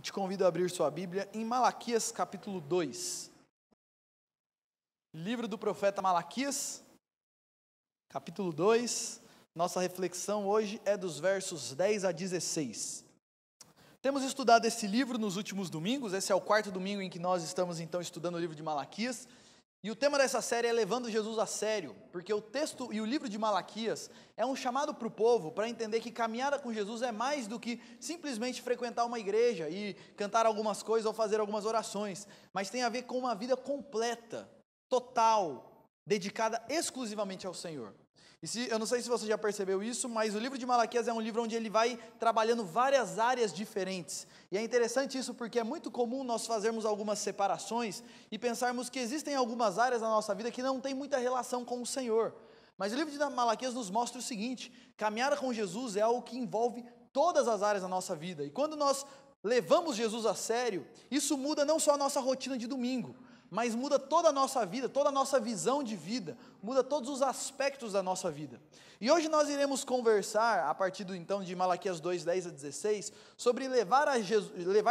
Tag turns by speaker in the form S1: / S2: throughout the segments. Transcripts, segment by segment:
S1: te convido a abrir sua Bíblia em Malaquias capítulo 2. Livro do profeta Malaquias, capítulo 2. Nossa reflexão hoje é dos versos 10 a 16. Temos estudado esse livro nos últimos domingos, esse é o quarto domingo em que nós estamos então estudando o livro de Malaquias. E o tema dessa série é Levando Jesus a Sério, porque o texto e o livro de Malaquias é um chamado para o povo para entender que caminhada com Jesus é mais do que simplesmente frequentar uma igreja e cantar algumas coisas ou fazer algumas orações, mas tem a ver com uma vida completa, total, dedicada exclusivamente ao Senhor. Eu não sei se você já percebeu isso, mas o livro de Malaquias é um livro onde ele vai trabalhando várias áreas diferentes. E é interessante isso porque é muito comum nós fazermos algumas separações e pensarmos que existem algumas áreas da nossa vida que não tem muita relação com o Senhor. Mas o livro de Malaquias nos mostra o seguinte: caminhar com Jesus é algo que envolve todas as áreas da nossa vida. E quando nós levamos Jesus a sério, isso muda não só a nossa rotina de domingo, mas muda toda a nossa vida, toda a nossa visão de vida, muda todos os aspectos da nossa vida. E hoje nós iremos conversar, a partir então de Malaquias 2, 10 a 16, sobre levar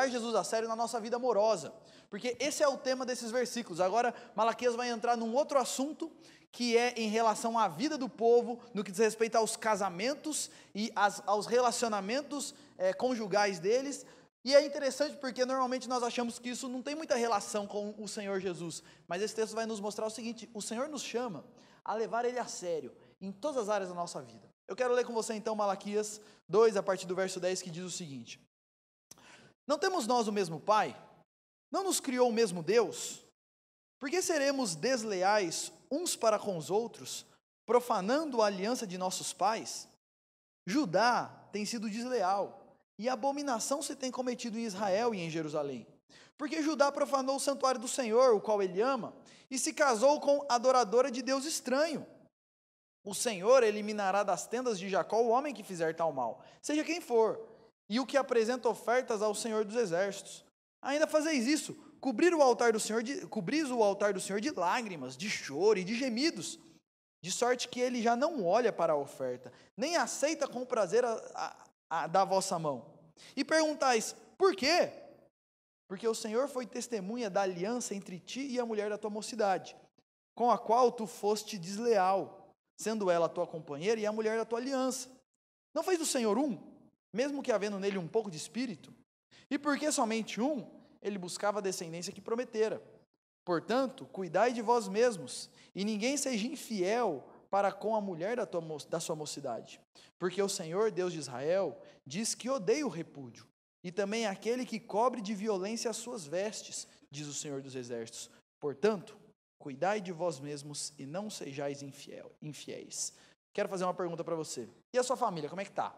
S1: Jesus a sério na nossa vida amorosa, porque esse é o tema desses versículos. Agora Malaquias vai entrar num outro assunto, que é em relação à vida do povo, no que diz respeito aos casamentos e aos relacionamentos conjugais deles. E é interessante porque normalmente nós achamos que isso não tem muita relação com o Senhor Jesus, mas esse texto vai nos mostrar o seguinte: o Senhor nos chama a levar Ele a sério, em todas as áreas da nossa vida. Eu quero ler com você então Malaquias 2, a partir do verso 10, que diz o seguinte: Não temos nós o mesmo Pai? Não nos criou o mesmo Deus? Por que seremos desleais uns para com os outros, profanando a aliança de nossos pais? Judá tem sido desleal, e abominação se tem cometido em Israel e em Jerusalém. Porque Judá profanou o santuário do Senhor, o qual ele ama, e se casou com adoradora de Deus estranho. O Senhor eliminará das tendas de Jacó o homem que fizer tal mal, seja quem for, e o que apresenta ofertas ao Senhor dos exércitos. Ainda fazeis isso, cobris o altar do Senhor de lágrimas, de choro e de gemidos, de sorte que ele já não olha para a oferta, nem aceita com prazer da vossa mão. E perguntais, por quê? Porque o Senhor foi testemunha da aliança entre ti e a mulher da tua mocidade, com a qual tu foste desleal, sendo ela a tua companheira e a mulher da tua aliança. Não fez do Senhor um, mesmo que havendo nele um pouco de espírito? E porque somente um, ele buscava a descendência que prometera. Portanto, cuidai de vós mesmos, e ninguém seja infiel para com a mulher da sua mocidade. Porque o Senhor, Deus de Israel, diz que odeia o repúdio, e também aquele que cobre de violência as suas vestes, diz o Senhor dos exércitos. Portanto, cuidai de vós mesmos e não sejais infiéis. Quero fazer uma pergunta para você. E a sua família, como é que está?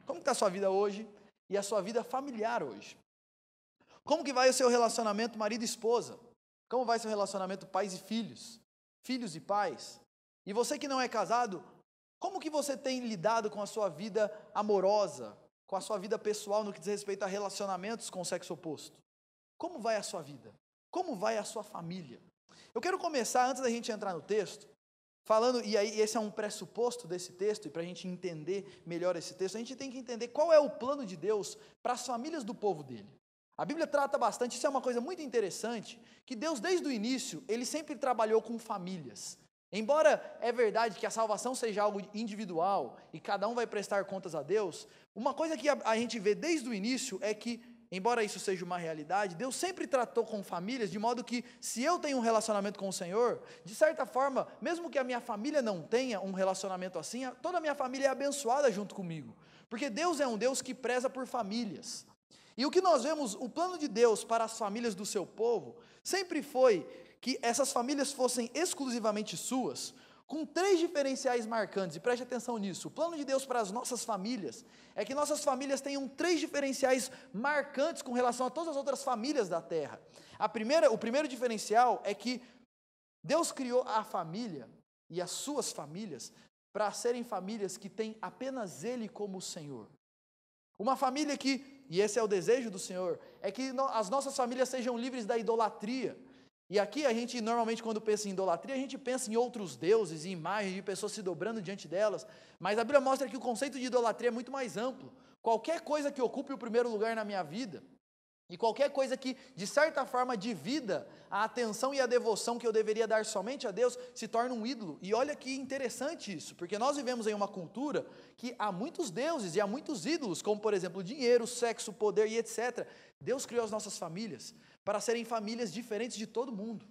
S1: Como está a sua vida hoje e a sua vida familiar hoje? Como que vai o seu relacionamento marido e esposa? Como vai seu relacionamento pais e filhos? Filhos e pais? E você que não é casado, como que você tem lidado com a sua vida amorosa, com a sua vida pessoal no que diz respeito a relacionamentos com o sexo oposto? Como vai a sua vida? Como vai a sua família? Eu quero começar, antes da gente entrar no texto, falando, e aí esse é um pressuposto desse texto, e para a gente entender melhor esse texto, a gente tem que entender qual é o plano de Deus para as famílias do povo dele. A Bíblia trata bastante, isso é uma coisa muito interessante, que Deus desde o início, ele sempre trabalhou com famílias. Embora é verdade que a salvação seja algo individual e cada um vai prestar contas a Deus, uma coisa que a gente vê desde o início é que, embora isso seja uma realidade, Deus sempre tratou com famílias, de modo que se eu tenho um relacionamento com o Senhor, de certa forma, mesmo que a minha família não tenha um relacionamento assim, toda a minha família é abençoada junto comigo, porque Deus é um Deus que preza por famílias. E o que nós vemos, o plano de Deus para as famílias do seu povo, sempre foi que essas famílias fossem exclusivamente suas, com 3 diferenciais marcantes, e preste atenção nisso. O plano de Deus para as nossas famílias é que nossas famílias tenham 3 diferenciais marcantes com relação a todas as outras famílias da terra. O primeiro diferencial é que Deus criou a família e as suas famílias para serem famílias que têm apenas Ele como o Senhor. Uma família que, e esse é o desejo do Senhor, é que as nossas famílias sejam livres da idolatria. E aqui a gente, normalmente, quando pensa em idolatria, a gente pensa em outros deuses, em imagens de pessoas se dobrando diante delas, mas a Bíblia mostra que o conceito de idolatria é muito mais amplo. Qualquer coisa que ocupe o primeiro lugar na minha vida, E qualquer coisa que, de certa forma, divida a atenção e a devoção que eu deveria dar somente a Deus, se torna um ídolo. E olha que interessante isso, porque nós vivemos em uma cultura que há muitos deuses e há muitos ídolos, como, por exemplo, dinheiro, sexo, poder e etc. Deus criou as nossas famílias para serem famílias diferentes de todo mundo.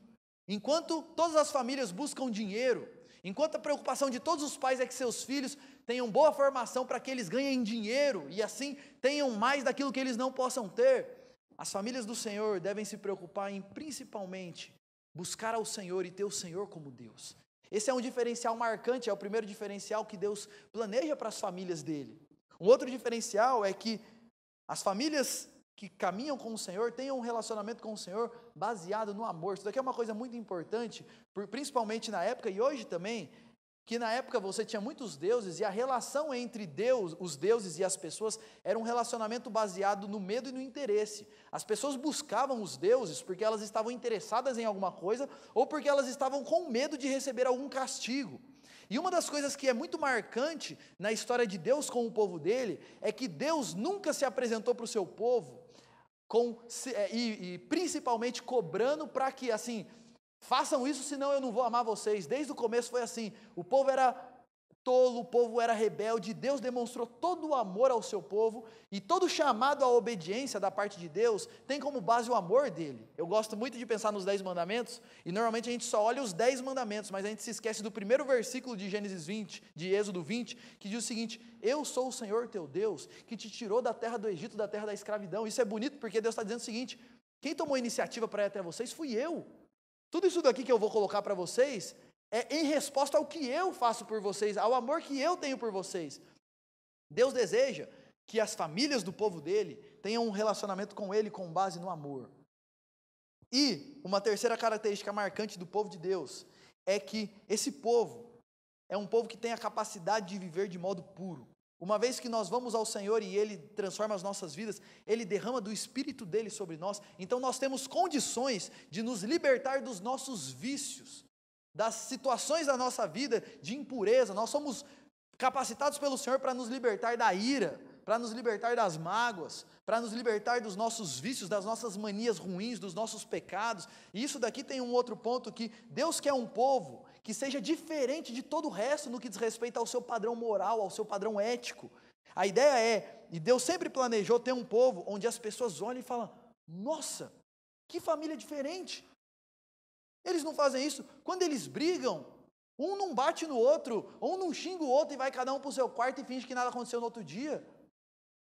S1: Enquanto todas as famílias buscam dinheiro, enquanto a preocupação de todos os pais é que seus filhos tenham boa formação para que eles ganhem dinheiro e assim tenham mais daquilo que eles não possam ter, as famílias do Senhor devem se preocupar em, principalmente, buscar ao Senhor e ter o Senhor como Deus. Esse é um diferencial marcante, é o primeiro diferencial que Deus planeja para as famílias dele. Um outro diferencial é que as famílias que caminham com o Senhor tenham um relacionamento com o Senhor baseado no amor. Isso daqui é uma coisa muito importante, principalmente na época e hoje também, que na época você tinha muitos deuses e a relação entre Deus, os deuses e as pessoas era um relacionamento baseado no medo e no interesse. As pessoas buscavam os deuses porque elas estavam interessadas em alguma coisa ou porque elas estavam com medo de receber algum castigo. E uma das coisas que é muito marcante na história de Deus com o povo dele é que Deus nunca se apresentou para o seu povo e principalmente cobrando para que assim, façam isso, senão eu não vou amar vocês. Desde o começo foi assim, o povo era tolo, o povo era rebelde, Deus demonstrou todo o amor ao seu povo, e todo chamado à obediência da parte de Deus tem como base o amor dele. Eu gosto muito de pensar nos 10 mandamentos, e normalmente a gente só olha os 10 mandamentos, mas a gente se esquece do primeiro versículo de Gênesis 20, de Êxodo 20, que diz o seguinte: eu sou o Senhor teu Deus, que te tirou da terra do Egito, da terra da escravidão. Isso é bonito porque Deus está dizendo o seguinte: quem tomou a iniciativa para ir até vocês fui eu. Tudo isso daqui que eu vou colocar para vocês é em resposta ao que eu faço por vocês, ao amor que eu tenho por vocês. Deus deseja que as famílias do povo dele tenham um relacionamento com ele com base no amor. E uma terceira característica marcante do povo de Deus é que esse povo é um povo que tem a capacidade de viver de modo puro. Uma vez que nós vamos ao Senhor e Ele transforma as nossas vidas, Ele derrama do Espírito dEle sobre nós, então nós temos condições de nos libertar dos nossos vícios, das situações da nossa vida de impureza. Nós somos capacitados pelo Senhor para nos libertar da ira, para nos libertar das mágoas, para nos libertar dos nossos vícios, das nossas manias ruins, dos nossos pecados. E isso daqui tem um outro ponto, que Deus quer um povo que seja diferente de todo o resto no que diz respeito ao seu padrão moral, ao seu padrão ético. A ideia é, e Deus sempre planejou ter um povo onde as pessoas olham e falam: nossa, que família diferente. Eles não fazem isso. Quando eles brigam, um não bate no outro, um não xinga o outro e vai cada um para o seu quarto e finge que nada aconteceu no outro dia.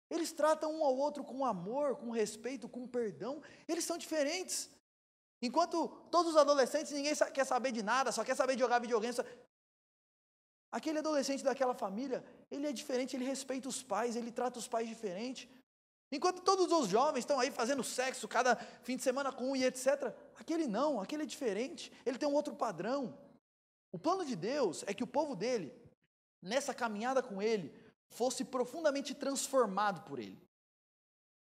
S1: Eles tratam um ao outro com amor, com respeito, com perdão. Eles são diferentes. Enquanto todos os adolescentes, ninguém quer saber de nada, só quer saber de jogar videogame. Aquele adolescente daquela família, ele é diferente, ele respeita os pais, ele trata os pais diferente. Enquanto todos os jovens estão aí fazendo sexo cada fim de semana com um e etc., aquele não, aquele é diferente, ele tem um outro padrão. O plano de Deus é que o povo dele, nessa caminhada com ele, fosse profundamente transformado por ele.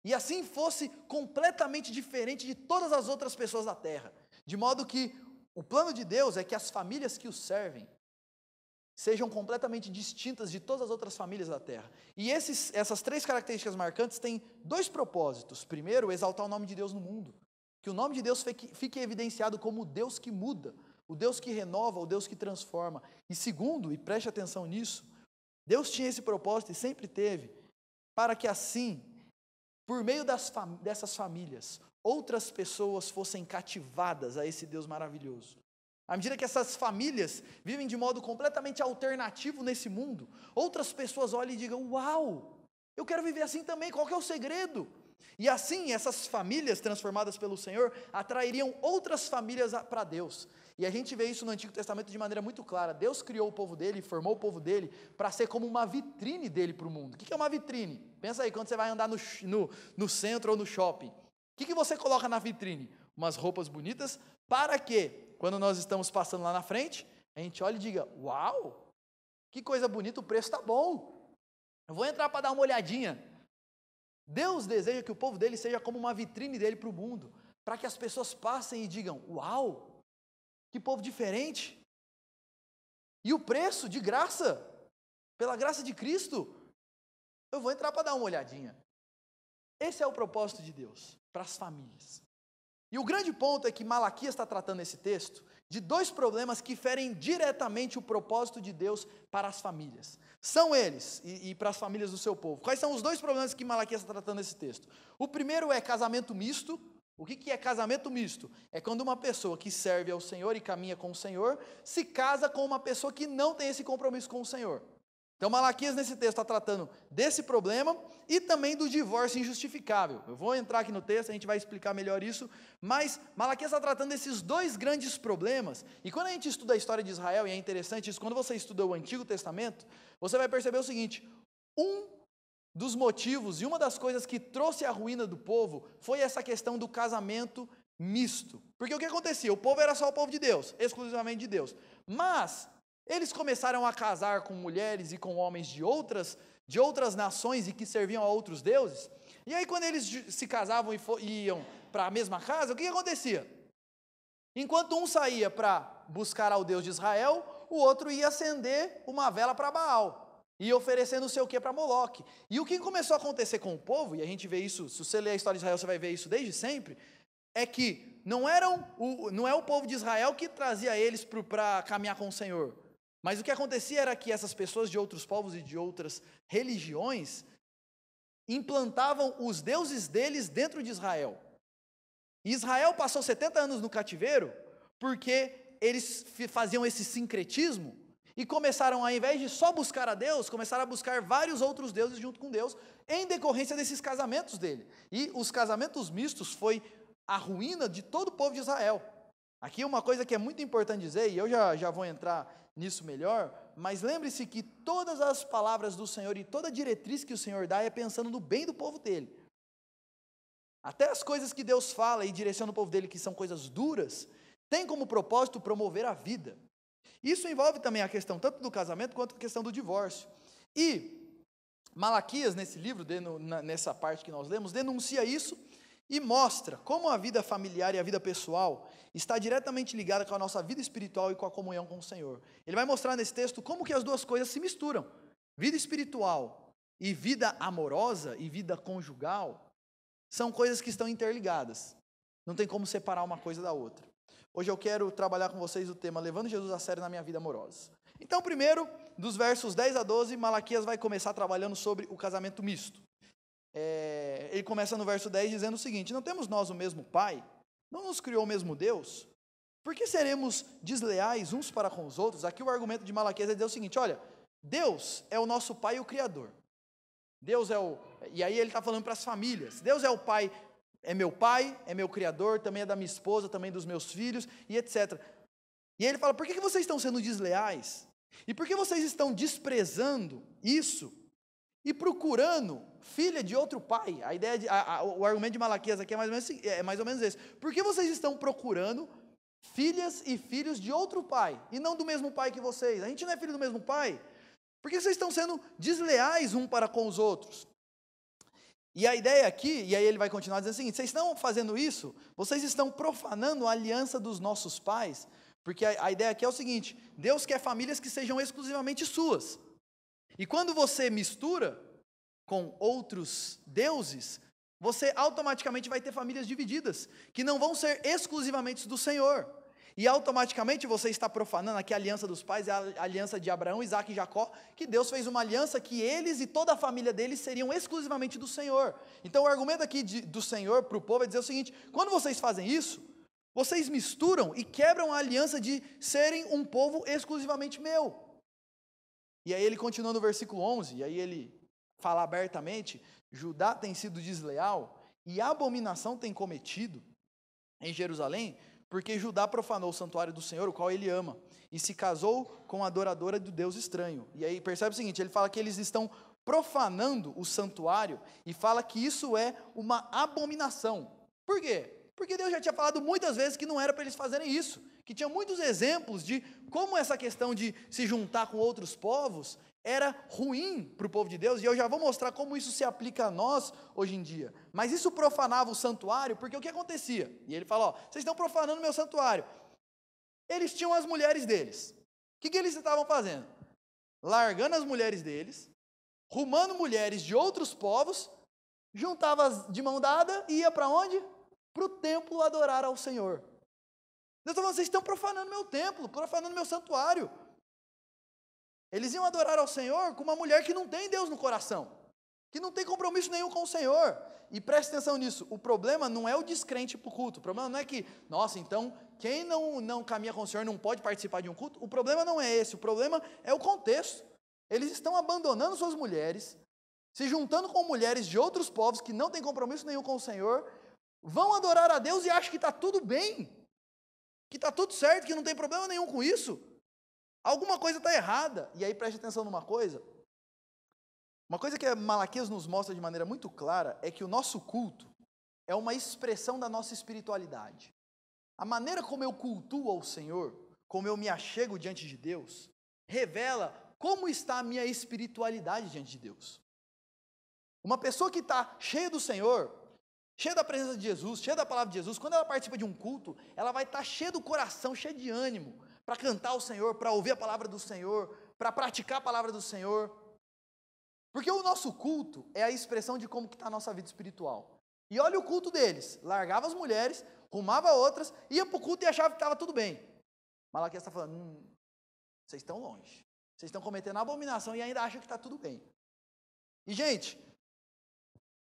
S1: E assim fosse completamente diferente de todas as outras pessoas da terra. De modo que o plano de Deus é que as famílias que o servem sejam completamente distintas de todas as outras famílias da terra. E essas três características marcantes têm dois propósitos. Primeiro, exaltar o nome de Deus no mundo. Que o nome de Deus fique evidenciado como o Deus que muda, o Deus que renova, o Deus que transforma. E segundo, e preste atenção nisso, Deus tinha esse propósito e sempre teve, para que assim, por meio dessas famílias, outras pessoas fossem cativadas a esse Deus maravilhoso. À medida que essas famílias vivem de modo completamente alternativo nesse mundo, outras pessoas olham e digam: uau, eu quero viver assim também, qual que é o segredo? E assim, essas famílias transformadas pelo Senhor atrairiam outras famílias para Deus. E a gente vê isso no Antigo Testamento de maneira muito clara. Deus criou o povo dele, formou o povo dele para ser como uma vitrine dele para o mundo. O que é uma vitrine? Pensa aí, quando você vai andar no centro ou no shopping. O que você coloca na vitrine? Umas roupas bonitas, para que, quando nós estamos passando lá na frente, a gente olhe e diga: uau, que coisa bonita, o preço está bom. Eu vou entrar para dar uma olhadinha. Deus deseja que o povo dele seja como uma vitrine dele para o mundo, para que as pessoas passem e digam: uau, que povo diferente. E o preço de graça, pela graça de Cristo, eu vou entrar para dar uma olhadinha. Esse é o propósito de Deus para as famílias. E o grande ponto é que Malaquias está tratando nesse texto de dois problemas que ferem diretamente o propósito de Deus para as famílias. São eles, e para as famílias do seu povo. Quais são os dois problemas que Malaquias está tratando nesse texto? O primeiro é casamento misto. O que é casamento misto? É quando uma pessoa que serve ao Senhor e caminha com o Senhor se casa com uma pessoa que não tem esse compromisso com o Senhor. Então Malaquias nesse texto está tratando desse problema e também do divórcio injustificável. Eu vou entrar aqui no texto, a gente vai explicar melhor isso, mas Malaquias está tratando desses dois grandes problemas. E quando a gente estuda a história de Israel, e é interessante isso, quando você estuda o Antigo Testamento, você vai perceber o seguinte: um dos motivos e uma das coisas que trouxe a ruína do povo foi essa questão do casamento misto. Porque o que acontecia? O povo era só o povo de Deus, exclusivamente de Deus. Mas eles começaram a casar com mulheres e com homens de outras nações e que serviam a outros deuses. E aí quando eles se casavam e iam para a mesma casa, o que acontecia? Enquanto um saía para buscar ao Deus de Israel, o outro ia acender uma vela para Baal. E oferecer não sei o que para Moloque. E o que começou a acontecer com o povo, e a gente vê isso, se você ler a história de Israel, você vai ver isso desde sempre, é que não é o povo de Israel que trazia eles para caminhar com o Senhor. Mas o que acontecia era que essas pessoas de outros povos e de outras religiões implantavam os deuses deles dentro de Israel. E Israel passou 70 anos no cativeiro porque eles faziam esse sincretismo e começaram, ao invés de só buscar a Deus, começaram a buscar vários outros deuses junto com Deus, em decorrência desses casamentos dele. E os casamentos mistos foi a ruína de todo o povo de Israel. Aqui uma coisa que é muito importante dizer, e eu já vou entrar nisso melhor, mas lembre-se que todas as palavras do Senhor e toda a diretriz que o Senhor dá é pensando no bem do povo dele. Até as coisas que Deus fala e direciona o povo dele, que são coisas duras, tem como propósito promover a vida. Isso envolve também a questão tanto do casamento quanto a questão do divórcio. E Malaquias, nesse livro, nessa parte que nós lemos, denuncia isso e mostra como a vida familiar e a vida pessoal está diretamente ligada com a nossa vida espiritual e com a comunhão com o Senhor. Ele vai mostrar nesse texto como que as duas coisas se misturam. Vida espiritual e vida amorosa e vida conjugal são coisas que estão interligadas. Não tem como separar uma coisa da outra. Hoje eu quero trabalhar com vocês o tema Levando Jesus a sério na minha vida amorosa. Então, primeiro, dos versos 10 a 12, Malaquias vai começar trabalhando sobre o casamento misto. Ele começa no verso 10 dizendo o seguinte: não temos nós o mesmo Pai? Não nos criou o mesmo Deus? Por que seremos desleais uns para com os outros? Aqui o argumento de Malaquias é dizer o seguinte: olha, Deus é o nosso Pai e o Criador. E aí ele está falando para as famílias. Deus é o Pai, é meu Pai, é meu Criador, também é da minha esposa, também dos meus filhos, e etc. E aí ele fala: por que vocês estão sendo desleais? E por que vocês estão desprezando isso e procurando filha de outro pai? A ideia o argumento de Malaquias aqui é mais ou menos esse. Por que vocês estão procurando filhas e filhos de outro pai e não do mesmo pai que vocês? A gente não é filho do mesmo pai. Por que vocês estão sendo desleais um para com os outros? E a ideia aqui, e aí ele vai continuar dizendo o seguinte: vocês estão fazendo isso, vocês estão profanando a aliança dos nossos pais, porque a ideia aqui é o seguinte: Deus quer famílias que sejam exclusivamente suas. E quando você mistura com outros deuses, você automaticamente vai ter famílias divididas, que não vão ser exclusivamente do Senhor. E automaticamente você está profanando aqui a aliança dos pais, a aliança de Abraão, Isaac e Jacó, que Deus fez uma aliança que eles e toda a família deles seriam exclusivamente do Senhor. Então o argumento aqui do Senhor para o povo é dizer o seguinte: quando vocês fazem isso, vocês misturam e quebram a aliança de serem um povo exclusivamente meu. E aí ele continua no versículo 11, e aí ele fala abertamente: Judá tem sido desleal e abominação tem cometido em Jerusalém, porque Judá profanou o santuário do Senhor, o qual ele ama, e se casou com a adoradora do Deus estranho. E aí percebe o seguinte: ele fala que eles estão profanando o santuário, e fala que isso é uma abominação. Por quê? Porque Deus já tinha falado muitas vezes que não era para eles fazerem isso, que tinha muitos exemplos de como essa questão de se juntar com outros povos era ruim para o povo de Deus, e eu já vou mostrar como isso se aplica a nós hoje em dia. Mas isso profanava o santuário, porque o que acontecia? E ele fala: ó, vocês estão profanando o meu santuário. Eles tinham as mulheres deles. O que eles estavam fazendo? Largando as mulheres deles, rumando mulheres de outros povos, juntava de mão dada e ia para onde? Para o templo adorar ao Senhor. Deus está falando, vocês estão profanando meu templo, profanando meu santuário. Eles iam adorar ao Senhor com uma mulher que não tem Deus no coração, que não tem compromisso nenhum com o Senhor. E preste atenção nisso, o problema não é o descrente para o culto, o problema não é que, nossa, então, quem não caminha com o Senhor não pode participar de um culto. O problema não é esse, o problema é o contexto. Eles estão abandonando suas mulheres, se juntando com mulheres de outros povos que não têm compromisso nenhum com o Senhor, vão adorar a Deus e acham que está tudo bem, que está tudo certo, que não tem problema nenhum com isso. Alguma coisa está errada. E aí preste atenção numa coisa. Uma coisa que Malaquias nos mostra de maneira muito clara é que o nosso culto é uma expressão da nossa espiritualidade. A maneira como eu cultuo ao Senhor, como eu me achego diante de Deus, revela como está a minha espiritualidade diante de Deus. Uma pessoa que está cheia do Senhor, cheia da presença de Jesus, cheia da palavra de Jesus, quando ela participa de um culto, ela vai estar cheia do coração, cheia de ânimo, para cantar ao Senhor, para ouvir a palavra do Senhor, para praticar a palavra do Senhor. Porque o nosso culto é a expressão de como está a nossa vida espiritual. E olha o culto deles, largava as mulheres, arrumava outras, ia para o culto e achava que estava tudo bem. Malaquias está falando, vocês estão longe, vocês estão cometendo abominação e ainda acham que está tudo bem. E gente,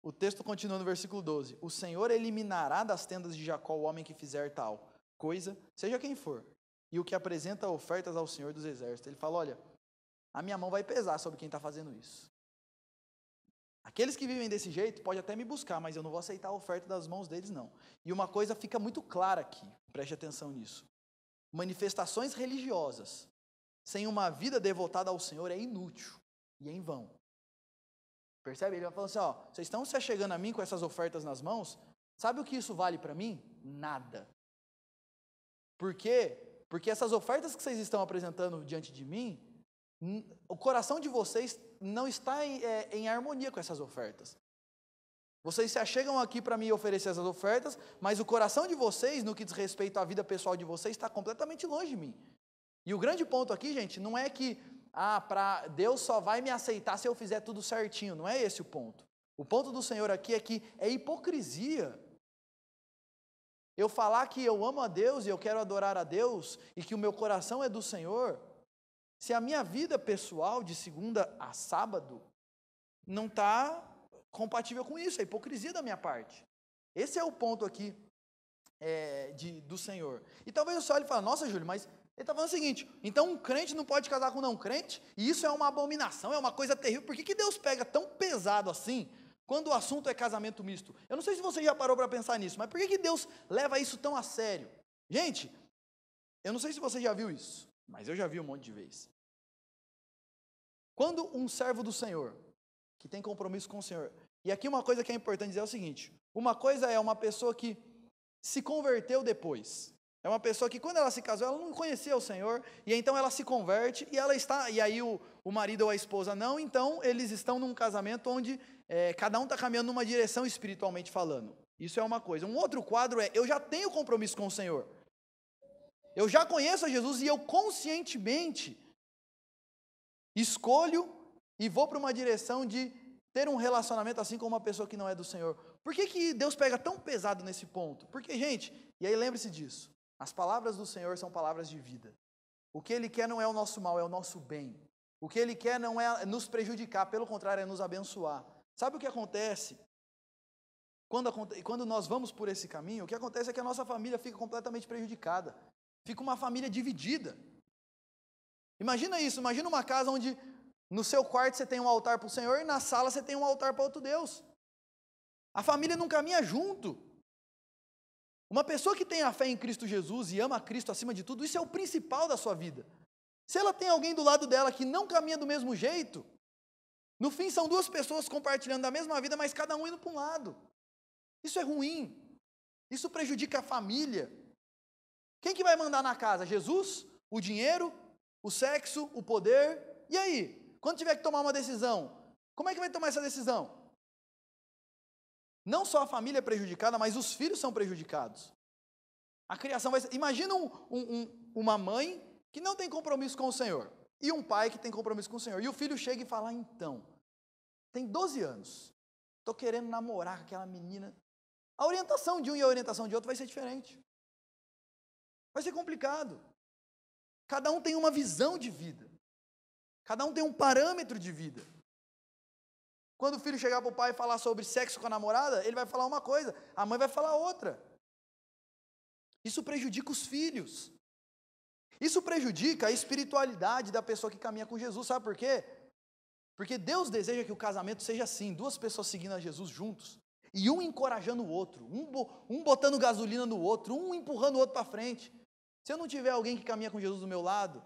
S1: o texto continua no versículo 12, o Senhor eliminará das tendas de Jacó o homem que fizer tal coisa, seja quem for, e o que apresenta ofertas ao Senhor dos Exércitos. Ele fala, olha, a minha mão vai pesar sobre quem está fazendo isso. Aqueles que vivem desse jeito, pode até me buscar, mas eu não vou aceitar a oferta das mãos deles, não. E uma coisa fica muito clara aqui, preste atenção nisso. Manifestações religiosas, sem uma vida devotada ao Senhor, é inútil e é em vão. Percebe? Ele vai falando assim, ó, vocês estão se achegando a mim com essas ofertas nas mãos, sabe o que isso vale para mim? Nada. Por quê? Porque essas ofertas que vocês estão apresentando diante de mim, o coração de vocês não está em harmonia com essas ofertas. Vocês se achegam aqui para me oferecer essas ofertas, mas o coração de vocês, no que diz respeito à vida pessoal de vocês, está completamente longe de mim. E o grande ponto aqui, gente, não é que Deus só vai me aceitar se eu fizer tudo certinho, não é esse o ponto. O ponto do Senhor aqui é que é hipocrisia eu falar que eu amo a Deus e eu quero adorar a Deus e que o meu coração é do Senhor, se a minha vida pessoal de segunda a sábado não está compatível com isso, é hipocrisia da minha parte. Esse é o ponto aqui do Senhor. E talvez você olhe e fale, nossa, Júlio, mas ele está falando o seguinte, então um crente não pode casar com um não crente, e isso é uma abominação, é uma coisa terrível. Por que Deus pega tão pesado assim, quando o assunto é casamento misto? Eu não sei se você já parou para pensar nisso, mas por que Deus leva isso tão a sério? Gente, eu não sei se você já viu isso, mas eu já vi um monte de vezes. Quando um servo do Senhor, que tem compromisso com o Senhor, e aqui uma coisa que é importante dizer é o seguinte, uma coisa é uma pessoa que se converteu depois, é uma pessoa que quando ela se casou, ela não conhecia o Senhor, e então ela se converte, e aí o marido ou a esposa não, então eles estão num casamento onde cada um está caminhando numa direção espiritualmente falando. Isso é uma coisa. Um outro quadro é, eu já tenho compromisso com o Senhor, eu já conheço a Jesus e eu conscientemente escolho e vou para uma direção de ter um relacionamento assim com uma pessoa que não é do Senhor. Por que Deus pega tão pesado nesse ponto? Porque, gente, e aí lembre-se disso, as palavras do Senhor são palavras de vida. O que Ele quer não é o nosso mal, é o nosso bem. O que Ele quer não é nos prejudicar, pelo contrário, é nos abençoar. Sabe o que acontece? Quando nós vamos por esse caminho, o que acontece é que a nossa família fica completamente prejudicada. Fica uma família dividida. Imagina isso, imagina uma casa onde no seu quarto você tem um altar para o Senhor e na sala você tem um altar para outro Deus. A família não caminha junto. Uma pessoa que tem a fé em Cristo Jesus e ama a Cristo acima de tudo, isso é o principal da sua vida. Se ela tem alguém do lado dela que não caminha do mesmo jeito, no fim são duas pessoas compartilhando da mesma vida, mas cada um indo para um lado. Isso é ruim. Isso prejudica a família. Quem que vai mandar na casa? Jesus? O dinheiro? O sexo? O poder? E aí? Quando tiver que tomar uma decisão, como é que vai tomar essa decisão? Não só a família é prejudicada, mas os filhos são prejudicados. A criação vai ser... Imagina uma mãe que não tem compromisso com o Senhor e um pai que tem compromisso com o Senhor. E o filho chega e fala, então, tem 12 anos, estou querendo namorar com aquela menina. A orientação de um e a orientação de outro vai ser diferente. Vai ser complicado. Cada um tem uma visão de vida. Cada um tem um parâmetro de vida. Quando o filho chegar para o pai e falar sobre sexo com a namorada, ele vai falar uma coisa, a mãe vai falar outra. Isso prejudica os filhos. Isso prejudica a espiritualidade da pessoa que caminha com Jesus. Sabe por quê? Porque Deus deseja que o casamento seja assim, duas pessoas seguindo a Jesus juntos, e um encorajando o outro, um botando gasolina no outro, um empurrando o outro para frente. Se eu não tiver alguém que caminha com Jesus do meu lado,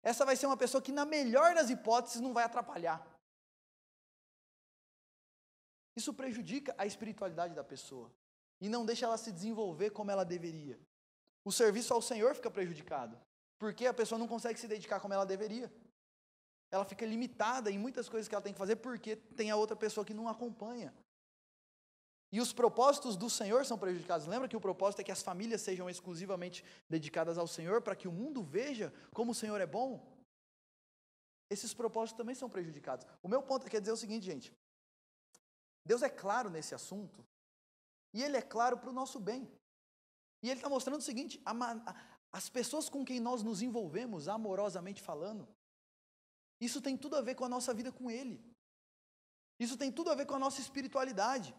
S1: essa vai ser uma pessoa que, na melhor das hipóteses, não vai atrapalhar. Isso prejudica a espiritualidade da pessoa e não deixa ela se desenvolver como ela deveria. O serviço ao Senhor fica prejudicado, porque a pessoa não consegue se dedicar como ela deveria. Ela fica limitada em muitas coisas que ela tem que fazer porque tem a outra pessoa que não acompanha. E os propósitos do Senhor são prejudicados. Lembra que o propósito é que as famílias sejam exclusivamente dedicadas ao Senhor para que o mundo veja como o Senhor é bom? Esses propósitos também são prejudicados. O meu ponto quer dizer o seguinte, gente. Deus é claro nesse assunto e Ele é claro para o nosso bem. E Ele está mostrando o seguinte, as pessoas com quem nós nos envolvemos, amorosamente falando, isso tem tudo a ver com a nossa vida com Ele. Isso tem tudo a ver com a nossa espiritualidade.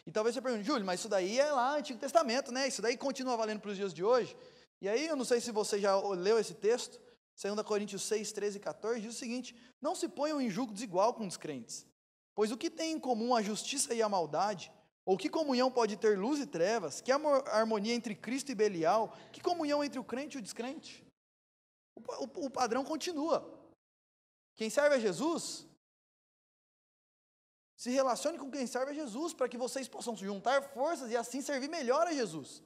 S1: E talvez você pergunte, Júlio, mas isso daí é lá Antigo Testamento, né? Isso daí continua valendo para os dias de hoje? E aí, eu não sei se você já leu esse texto, 2 Coríntios 6, 13 e 14, diz o seguinte, não se ponham em julgo desigual com os crentes, pois o que tem em comum a justiça e a maldade? Ou que comunhão pode ter luz e trevas? Que harmonia entre Cristo e Belial? Que comunhão entre o crente e o descrente? O padrão continua. Quem serve a Jesus, se relacione com quem serve a Jesus, para que vocês possam juntar forças e assim servir melhor a Jesus.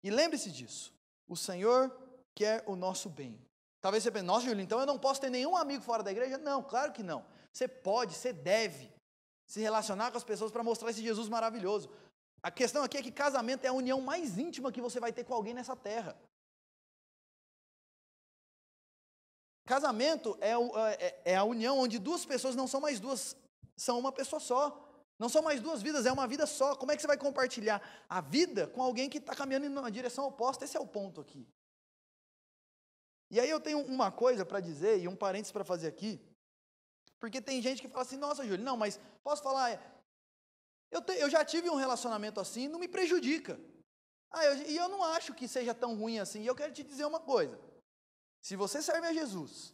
S1: E lembre-se disso, o Senhor quer o nosso bem. Talvez você pense, nossa, Júlio, então eu não posso ter nenhum amigo fora da igreja? Não, claro que não. Você pode, você deve se relacionar com as pessoas para mostrar esse Jesus maravilhoso. A questão aqui é que casamento é a união mais íntima que você vai ter com alguém nessa terra. Casamento é a união onde duas pessoas não são mais duas, são uma pessoa só. Não são mais duas vidas, é uma vida só. Como é que você vai compartilhar a vida com alguém que está caminhando em uma direção oposta? Esse é o ponto aqui. E aí eu tenho uma coisa para dizer, e um parênteses para fazer aqui, porque tem gente que fala assim, nossa, Júlio, não, mas posso falar, eu já tive um relacionamento assim, não me prejudica. E eu não acho que seja tão ruim assim, e eu quero te dizer uma coisa. Se você serve a Jesus,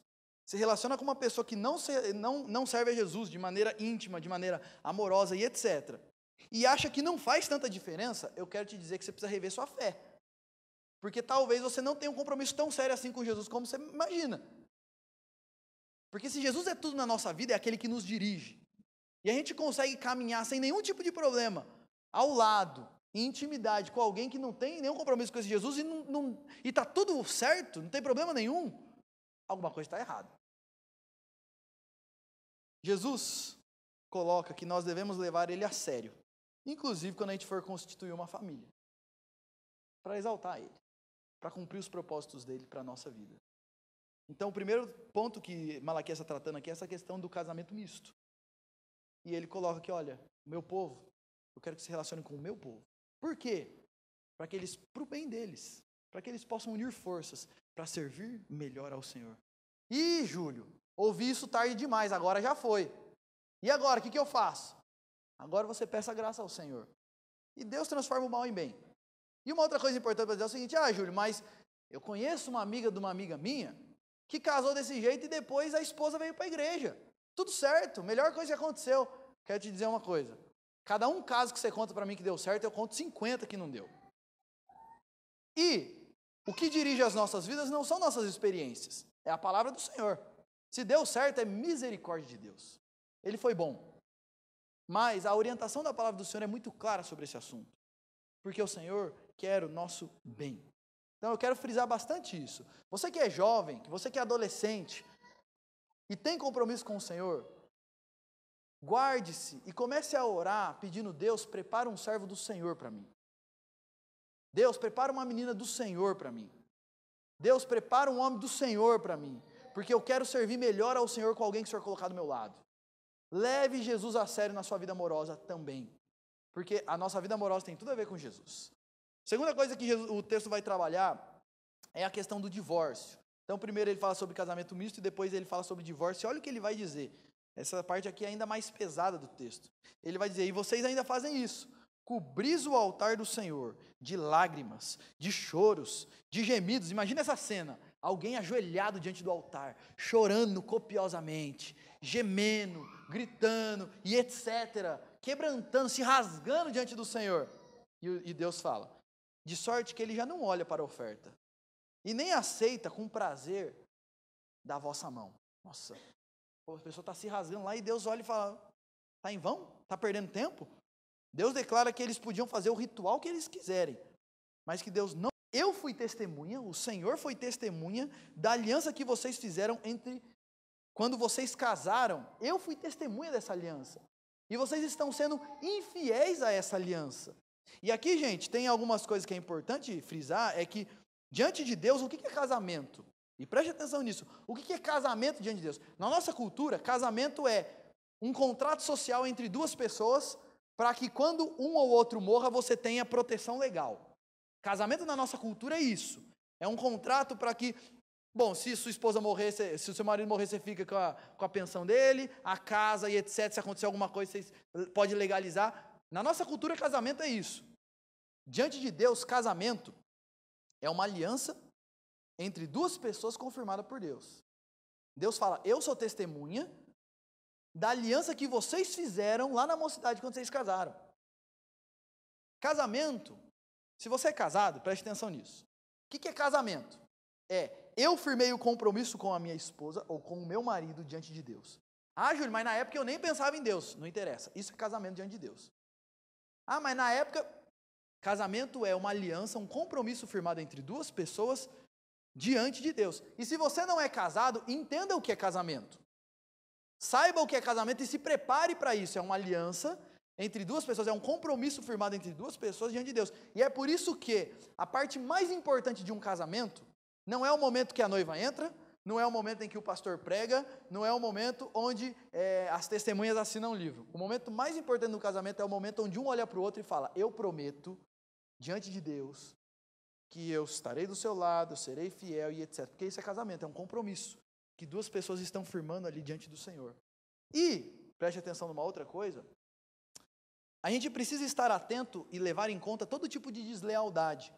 S1: se relaciona com uma pessoa que não serve a Jesus de maneira íntima, de maneira amorosa e etc., e acha que não faz tanta diferença, eu quero te dizer que você precisa rever sua fé. Porque talvez você não tenha um compromisso tão sério assim com Jesus como você imagina. Porque se Jesus é tudo na nossa vida, é aquele que nos dirige. E a gente consegue caminhar sem nenhum tipo de problema, ao lado, em intimidade, com alguém que não tem nenhum compromisso com esse Jesus e está tudo certo, não tem problema nenhum, alguma coisa está errada. Jesus coloca que nós devemos levar Ele a sério, inclusive quando a gente for constituir uma família, para exaltar Ele, para cumprir os propósitos dEle para a nossa vida. Então, o primeiro ponto que Malaquias está tratando aqui é essa questão do casamento misto. E ele coloca aqui, olha, meu povo, eu quero que se relacione com o meu povo. Por quê? Para o bem deles, para que eles possam unir forças para servir melhor ao Senhor. Ih, Júlio, ouvi isso tarde demais, agora já foi. E agora, o que eu faço? Agora você peça graça ao Senhor. E Deus transforma o mal em bem. E uma outra coisa importante para dizer é o seguinte, Júlio, mas eu conheço uma amiga de uma amiga minha que casou desse jeito e depois a esposa veio para a igreja. Tudo certo, melhor coisa que aconteceu. Quero te dizer uma coisa. Cada um caso que você conta para mim que deu certo, eu conto 50 que não deu. E o que dirige as nossas vidas não são nossas experiências, é a palavra do Senhor. Se deu certo, é misericórdia de Deus. Ele foi bom. Mas a orientação da palavra do Senhor é muito clara sobre esse assunto. Porque o Senhor quer o nosso bem. Então eu quero frisar bastante isso. Você que é jovem, você que é adolescente e tem compromisso com o Senhor, guarde-se e comece a orar pedindo, Deus, prepara um servo do Senhor para mim. Deus, prepara uma menina do Senhor para mim. Deus, prepara um homem do Senhor para mim. Porque eu quero servir melhor ao Senhor com alguém que o Senhor colocar do meu lado. leve Jesus a sério na sua vida amorosa também. Porque a nossa vida amorosa tem tudo a ver com Jesus. Segunda coisa que o texto vai trabalhar é a questão do divórcio. Então, primeiro ele fala sobre casamento misto e depois ele fala sobre divórcio. Olha o que ele vai dizer. Essa parte aqui é ainda mais pesada do texto. Ele vai dizer, e vocês ainda fazem isso. Cobris o altar do Senhor de lágrimas, de choros, de gemidos. Imagina essa cena. Alguém ajoelhado diante do altar, chorando copiosamente, gemendo, gritando e etc. Quebrantando, se rasgando diante do Senhor. E Deus fala, de sorte que ele já não olha para a oferta e nem aceita com prazer da vossa mão. Nossa, a pessoa está se rasgando lá e Deus olha e fala, está em vão? Está perdendo tempo? Deus declara que eles podiam fazer o ritual que eles quiserem, mas que Deus não. Eu fui testemunha, o Senhor foi testemunha da aliança que vocês fizeram quando vocês casaram. Eu fui testemunha dessa aliança. E vocês estão sendo infiéis a essa aliança. E aqui, gente, tem algumas coisas que é importante frisar, é que diante de Deus, o que é casamento? E preste atenção nisso. O que é casamento diante de Deus? Na nossa cultura, casamento é um contrato social entre duas pessoas para que quando um ou outro morra, você tenha proteção legal. Casamento na nossa cultura é isso. É um contrato para que, bom, se sua esposa morrer, se o seu marido morrer, você fica com a pensão dele, a casa e etc. Se acontecer alguma coisa, você pode legalizar. Na nossa cultura, casamento é isso. Diante de Deus, casamento é uma aliança entre duas pessoas confirmada por Deus. Deus fala, eu sou testemunha da aliança que vocês fizeram lá na mocidade quando vocês casaram. Casamento, se você é casado, preste atenção nisso. O que é casamento? Eu firmei o compromisso com a minha esposa ou com o meu marido diante de Deus. Ah, Júlio, mas na época eu nem pensava em Deus. Não interessa, isso é casamento diante de Deus. Ah, mas na época, casamento é uma aliança, um compromisso firmado entre duas pessoas diante de Deus. E se você não é casado, entenda o que é casamento. Saiba o que é casamento e se prepare para isso. É uma aliança entre duas pessoas, é um compromisso firmado entre duas pessoas diante de Deus. E é por isso que a parte mais importante de um casamento não é o momento que a noiva entra, não é o momento em que o pastor prega, não é o momento onde as testemunhas assinam o livro. O momento mais importante do casamento é o momento onde um olha para o outro e fala, eu prometo, diante de Deus, que eu estarei do seu lado, eu serei fiel e etc. Porque isso é casamento, é um compromisso que duas pessoas estão firmando ali diante do Senhor. E, preste atenção numa outra coisa, a gente precisa estar atento e levar em conta todo tipo de deslealdade.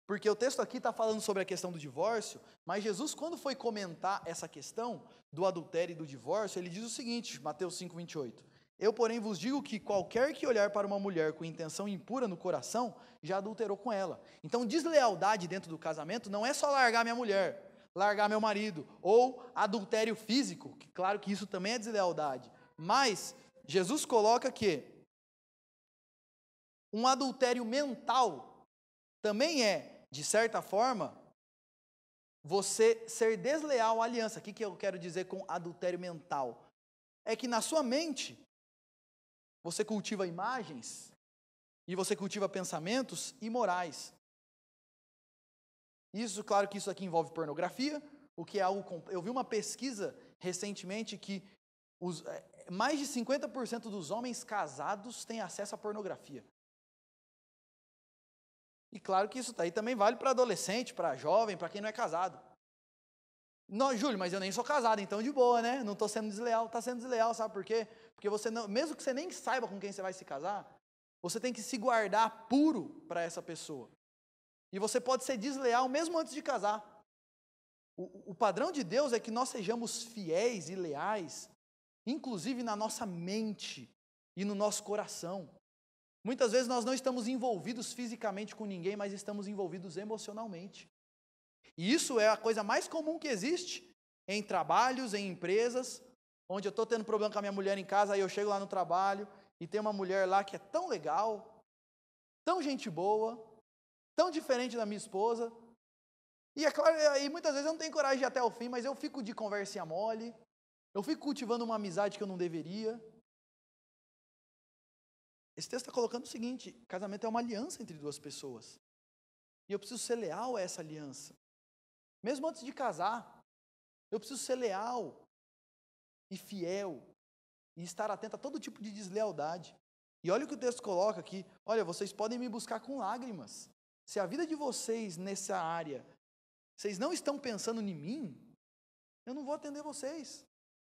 S1: Porque o texto aqui está falando sobre a questão do divórcio, mas Jesus, quando foi comentar essa questão do adultério e do divórcio, ele diz o seguinte, Mateus 5:28, eu, porém, vos digo que qualquer que olhar para uma mulher com intenção impura no coração, já adulterou com ela. Então, deslealdade dentro do casamento não é só largar minha mulher, largar meu marido, ou adultério físico, que claro que isso também é deslealdade, mas Jesus coloca que um adultério mental também é, de certa forma, você ser desleal à aliança. O que eu quero dizer com adultério mental? É que na sua mente, você cultiva imagens e você cultiva pensamentos imorais. Isso, claro que isso aqui envolve pornografia, o que é algo... Eu vi uma pesquisa recentemente que mais de 50% dos homens casados têm acesso à pornografia. E claro que isso daí também vale para adolescente, para jovem, para quem não é casado. Não, Júlio, mas eu nem sou casado, então de boa, né? Não estou sendo desleal. Está sendo desleal, sabe por quê? Porque você não, mesmo que você nem saiba com quem você vai se casar, você tem que se guardar puro para essa pessoa. E você pode ser desleal mesmo antes de casar. O padrão de Deus é que nós sejamos fiéis e leais, inclusive na nossa mente e no nosso coração. Muitas vezes nós não estamos envolvidos fisicamente com ninguém, mas estamos envolvidos emocionalmente. E isso é a coisa mais comum que existe em trabalhos, em empresas, onde eu estou tendo problema com a minha mulher em casa, aí eu chego lá no trabalho e tem uma mulher lá que é tão legal, tão gente boa, tão diferente da minha esposa. E é claro, e muitas vezes eu não tenho coragem de ir até o fim, mas eu fico de conversinha mole, eu fico cultivando uma amizade que eu não deveria. Esse texto está colocando o seguinte, casamento é uma aliança entre duas pessoas. E eu preciso ser leal a essa aliança. Mesmo antes de casar, eu preciso ser leal e fiel. e estar atento a todo tipo de deslealdade. E olha o que o texto coloca aqui, olha, vocês podem me buscar com lágrimas. Se a vida de vocês nessa área, vocês não estão pensando em mim, eu não vou atender vocês.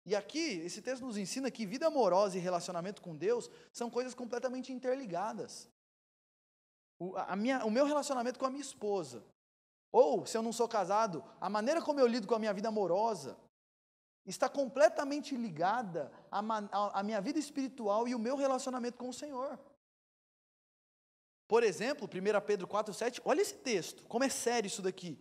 S1: E aqui, esse texto nos ensina que vida amorosa e relacionamento com Deus são coisas completamente interligadas. O meu relacionamento com a minha esposa, ou, se eu não sou casado, a maneira como eu lido com a minha vida amorosa, está completamente ligada à minha vida espiritual e o meu relacionamento com o Senhor. Por exemplo, 1 Pedro 4,7, olha esse texto, como é sério isso daqui.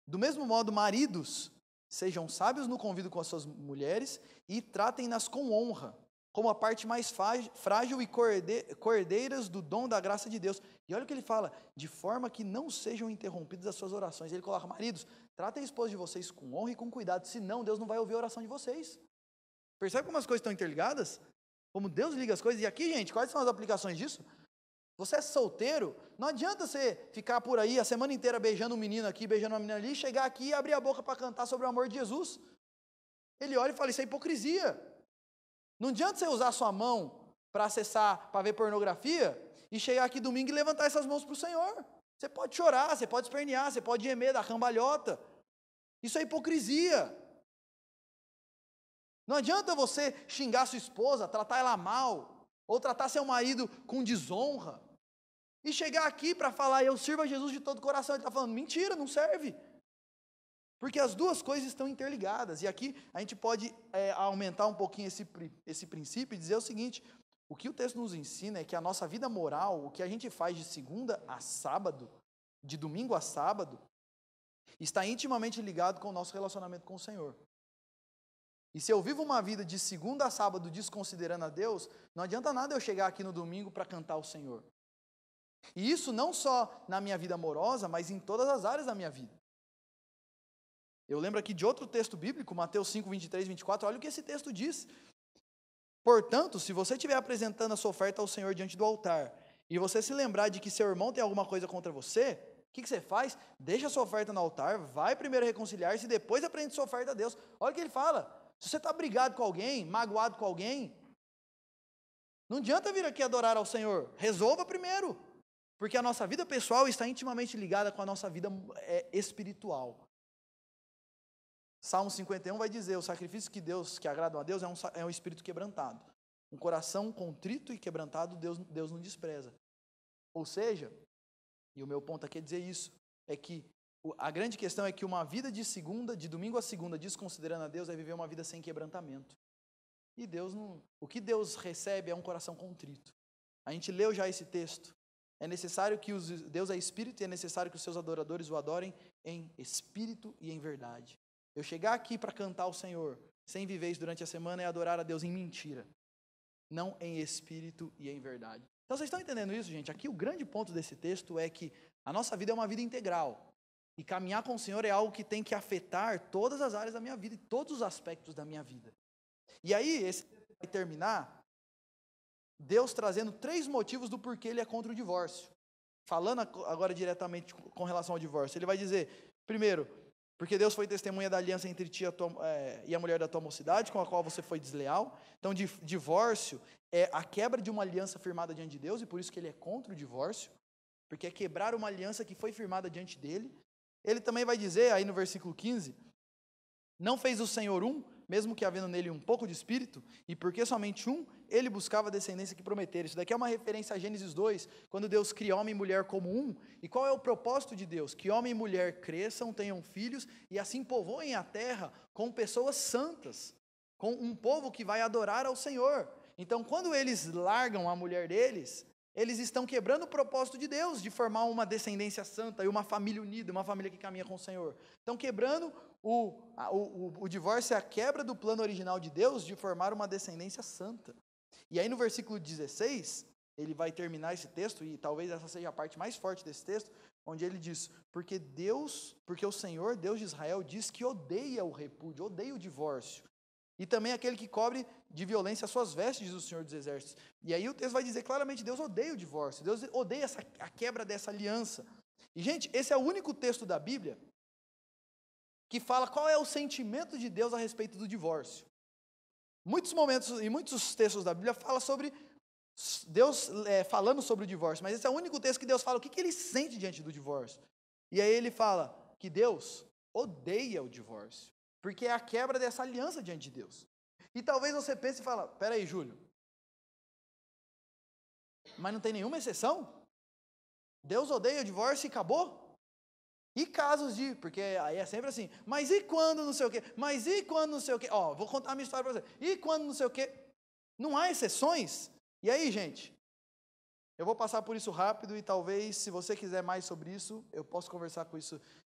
S1: Do mesmo modo, maridos, sejam sábios no convívio com as suas mulheres e tratem-nas com honra, como a parte mais frágil e cordeiras do dom da graça de Deus. E olha o que ele fala, de forma que não sejam interrompidas as suas orações. Ele coloca, maridos, tratem a esposa de vocês com honra e com cuidado, senão Deus não vai ouvir a oração de vocês. Percebe como as coisas estão interligadas? Como Deus liga as coisas? E aqui, gente, quais são as aplicações disso? Você é solteiro, não adianta você ficar por aí a semana inteira beijando um menino aqui, beijando uma menina ali, chegar aqui e abrir a boca para cantar sobre o amor de Jesus. Ele olha e fala, isso é hipocrisia. Não adianta você usar a sua mão para acessar, para ver pornografia, e chegar aqui domingo e levantar essas mãos para o Senhor. Você pode chorar, você pode espernear, você pode gemer, dar cambalhota. Isso é hipocrisia. Não adianta você xingar sua esposa, tratar ela mal, ou tratar seu marido com desonra, e chegar aqui para falar, eu sirvo a Jesus de todo o coração. Ele está falando, mentira, não serve. Porque as duas coisas estão interligadas. E aqui a gente pode aumentar um pouquinho esse princípio e dizer o seguinte, o que o texto nos ensina é que a nossa vida moral, o que a gente faz de segunda a sábado, de domingo a sábado, está intimamente ligado com o nosso relacionamento com o Senhor. E se eu vivo uma vida de segunda a sábado desconsiderando a Deus, não adianta nada eu chegar aqui no domingo para cantar ao Senhor. E isso não só na minha vida amorosa, mas em todas as áreas da minha vida. Eu lembro aqui de outro texto bíblico, Mateus 5, 23, 24, olha o que esse texto diz. Portanto, se você estiver apresentando a sua oferta ao Senhor diante do altar, e você se lembrar de que seu irmão tem alguma coisa contra você, o que você faz? Deixa a sua oferta no altar, vai primeiro reconciliar-se e depois apresente sua oferta a Deus. Olha o que ele fala. Se você está brigado com alguém, magoado com alguém, não adianta vir aqui adorar ao Senhor. Resolva primeiro. Porque a nossa vida pessoal está intimamente ligada com a nossa vida espiritual. Salmo 51 vai dizer, o sacrifício que agradam a Deus é um espírito quebrantado. Um coração contrito e quebrantado, Deus não despreza. Ou seja, e o meu ponto aqui é dizer isso, é que a grande questão é que uma vida de domingo a segunda, desconsiderando a Deus, é viver uma vida sem quebrantamento. E Deus não, o que Deus recebe é um coração contrito. A gente leu já esse texto. É necessário que Deus é espírito e é necessário que os seus adoradores o adorem em espírito e em verdade. Eu chegar aqui para cantar ao Senhor, sem viver isso durante a semana, é adorar a Deus em mentira, não em espírito e em verdade. Então vocês estão entendendo isso, gente? Aqui o grande ponto desse texto é que a nossa vida é uma vida integral. E caminhar com o Senhor é algo que tem que afetar todas as áreas da minha vida e todos os aspectos da minha vida. E aí, esse texto vai terminar, Deus trazendo 3 motivos do porquê Ele é contra o divórcio. Falando agora diretamente com relação ao divórcio, Ele vai dizer, primeiro, porque Deus foi testemunha da aliança entre ti e a mulher da tua mocidade, com a qual você foi desleal. Então, divórcio é a quebra de uma aliança firmada diante de Deus, e por isso que Ele é contra o divórcio, porque é quebrar uma aliança que foi firmada diante dEle. Ele também vai dizer, aí no versículo 15, não fez o Senhor um, mesmo que havendo nele um pouco de espírito, e porque somente um, ele buscava a descendência que prometera. Isso daqui é uma referência a Gênesis 2, quando Deus cria homem e mulher como um. E qual é o propósito de Deus? Que homem e mulher cresçam, tenham filhos, e assim povoem a terra com pessoas santas, com um povo que vai adorar ao Senhor. Então, quando eles largam a mulher deles, eles estão quebrando o propósito de Deus, de formar uma descendência santa e uma família unida, uma família que caminha com o Senhor. Estão quebrando o divórcio, é a quebra do plano original de Deus de formar uma descendência santa. E aí no versículo 16, ele vai terminar esse texto, e talvez essa seja a parte mais forte desse texto, onde ele diz, porque o Senhor, Deus de Israel, diz que odeia o repúdio, odeia o divórcio. E também aquele que cobre de violência as suas vestes, diz o Senhor dos Exércitos. E aí o texto vai dizer claramente, Deus odeia o divórcio, Deus odeia a quebra dessa aliança. E gente, esse é o único texto da Bíblia que fala qual é o sentimento de Deus a respeito do divórcio. muitos momentos e muitos textos da Bíblia fala sobre Deus falando sobre o divórcio, mas esse é o único texto que Deus fala o que ele sente diante do divórcio. E aí ele fala que Deus odeia o divórcio, porque é a quebra dessa aliança diante de Deus. E talvez você pense e fala, peraí, Júlio, mas não tem nenhuma exceção? Deus odeia o divórcio e acabou? E casos de, porque aí é sempre assim, mas e quando não sei o quê? Mas e quando não sei o quê? Ó, vou contar a minha história para você. E quando não sei o quê? Não há exceções? E aí, gente, eu vou passar por isso rápido e talvez, se você quiser mais sobre isso, eu posso conversar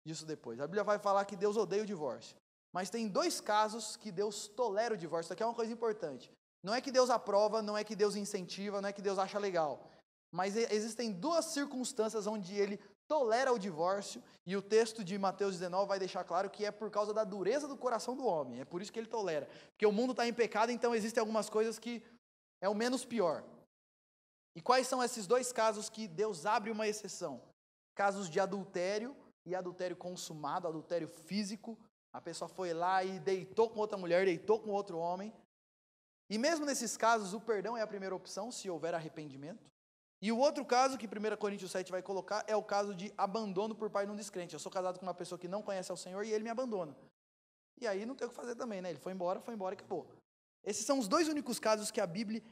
S1: disso depois. A Bíblia vai falar que Deus odeia o divórcio. Mas tem 2 casos que Deus tolera o divórcio. Isso aqui é uma coisa importante. Não é que Deus aprova, não é que Deus incentiva, não é que Deus acha legal. Mas existem 2 circunstâncias onde Ele tolera o divórcio, e o texto de Mateus 19 vai deixar claro que é por causa da dureza do coração do homem. É por isso que Ele tolera. Porque o mundo está em pecado, então existem algumas coisas que é o menos pior. E quais são esses 2 casos que Deus abre uma exceção? Casos de adultério e adultério consumado, adultério físico. A pessoa foi lá e deitou com outra mulher, deitou com outro homem. E mesmo nesses casos, o perdão é a primeira opção, se houver arrependimento. E o outro caso, que 1 Coríntios 7 vai colocar, é o caso de abandono por pai de um descrente. Eu sou casado com uma pessoa que não conhece ao Senhor e ele me abandona. E aí não tem o que fazer também, né? Ele foi embora e acabou. Esses são os 2 únicos casos que a Bíblia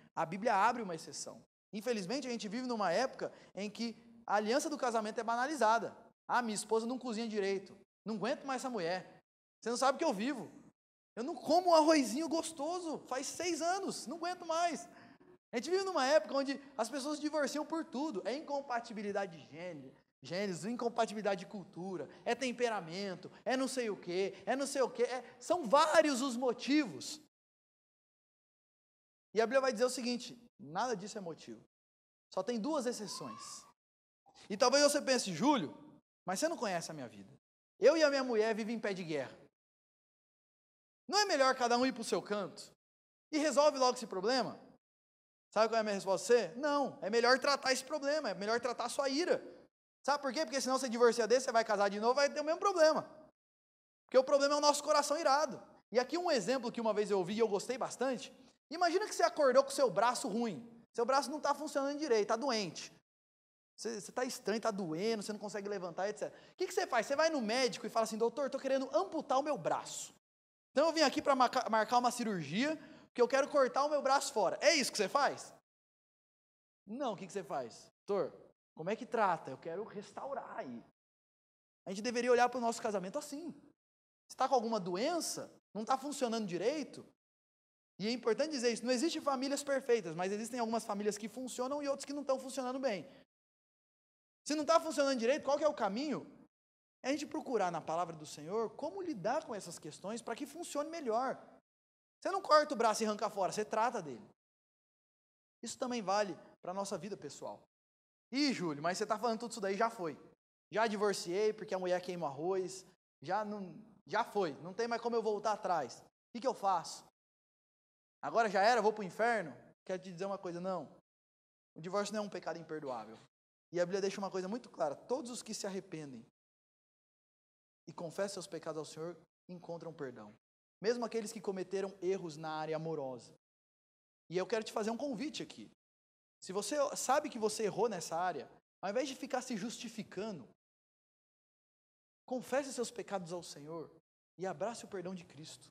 S1: abre uma exceção. Infelizmente, a gente vive numa época em que a aliança do casamento é banalizada. Ah, minha esposa não cozinha direito. Não aguento mais essa mulher. Você não sabe o que eu vivo. Eu não como um arrozinho gostoso. Faz 6 anos. Não aguento mais. A gente vive numa época onde as pessoas se divorciam por tudo. É incompatibilidade de gêneros, incompatibilidade de cultura, é temperamento, é não sei o quê, são vários os motivos. E a Bíblia vai dizer o seguinte, nada disso é motivo. Só tem 2 exceções. E talvez você pense, Júlio, mas você não conhece a minha vida. Eu e a minha mulher vivem em pé de guerra. Não é melhor cada um ir para o seu canto? E resolve logo esse problema? Sabe qual é a minha resposta a você? Não, é melhor tratar esse problema, é melhor tratar a sua ira. Sabe por quê? Porque senão você divorcia desse, você vai casar de novo, vai ter o mesmo problema. Porque o problema é o nosso coração irado. E aqui um exemplo que uma vez eu ouvi e eu gostei bastante. Imagina que você acordou com o seu braço ruim. Seu braço não está funcionando direito, está doente. Você está estranho, está doendo, você não consegue levantar, etc. O que você faz? Você vai no médico e fala assim, doutor, estou querendo amputar o meu braço. Então eu vim aqui para marcar uma cirurgia, porque eu quero cortar o meu braço fora. É isso que você faz? Não, o que você faz? Doutor, como é que trata? Eu quero restaurar aí. A gente deveria olhar para o nosso casamento assim. Você está com alguma doença? Não está funcionando direito? E é importante dizer isso, não existem famílias perfeitas, mas existem algumas famílias que funcionam e outras que não estão funcionando bem. Se não está funcionando direito, qual que é o caminho? É a gente procurar na palavra do Senhor como lidar com essas questões para que funcione melhor. Você não corta o braço e arranca fora, você trata dele. Isso também vale para a nossa vida pessoal. Ih, Júlio, mas você está falando tudo isso daí, já foi. Já divorciei porque a mulher queima arroz, já foi, não tem mais como eu voltar atrás. O que eu faço? Agora já era, vou para o inferno? Quero te dizer uma coisa, não. O divórcio não é um pecado imperdoável. E a Bíblia deixa uma coisa muito clara, todos os que se arrependem e confessam seus pecados ao Senhor, encontram perdão. Mesmo aqueles que cometeram erros na área amorosa. E eu quero te fazer um convite aqui. Se você sabe que você errou nessa área, ao invés de ficar se justificando, confesse seus pecados ao Senhor e abrace o perdão de Cristo.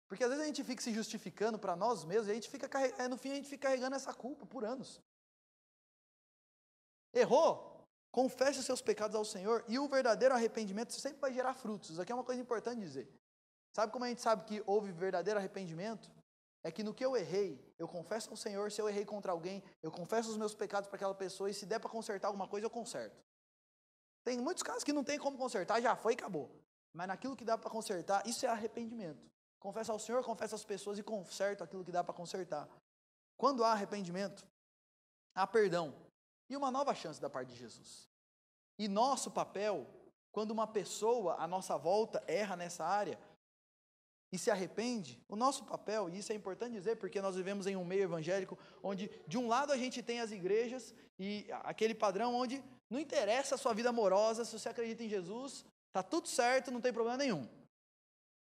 S1: Porque às vezes a gente fica se justificando para nós mesmos e a gente no fim a gente fica carregando essa culpa por anos. Errou? Confesse os seus pecados ao Senhor e o verdadeiro arrependimento sempre vai gerar frutos. Isso aqui é uma coisa importante dizer. Sabe como a gente sabe que houve verdadeiro arrependimento? É que no que eu errei, eu confesso ao Senhor, se eu errei contra alguém, eu confesso os meus pecados para aquela pessoa e se der para consertar alguma coisa, eu conserto. Tem muitos casos que não tem como consertar, já foi e acabou. Mas naquilo que dá para consertar, isso é arrependimento. Confesso ao Senhor, confesso às pessoas e conserto aquilo que dá para consertar. Quando há arrependimento, há perdão e uma nova chance da parte de Jesus. E nosso papel, quando uma pessoa à nossa volta erra nessa área e se arrepende, o nosso papel, e isso é importante dizer porque nós vivemos em um meio evangélico onde de um lado a gente tem as igrejas e aquele padrão onde não interessa a sua vida amorosa, se você acredita em Jesus, está tudo certo, não tem problema nenhum.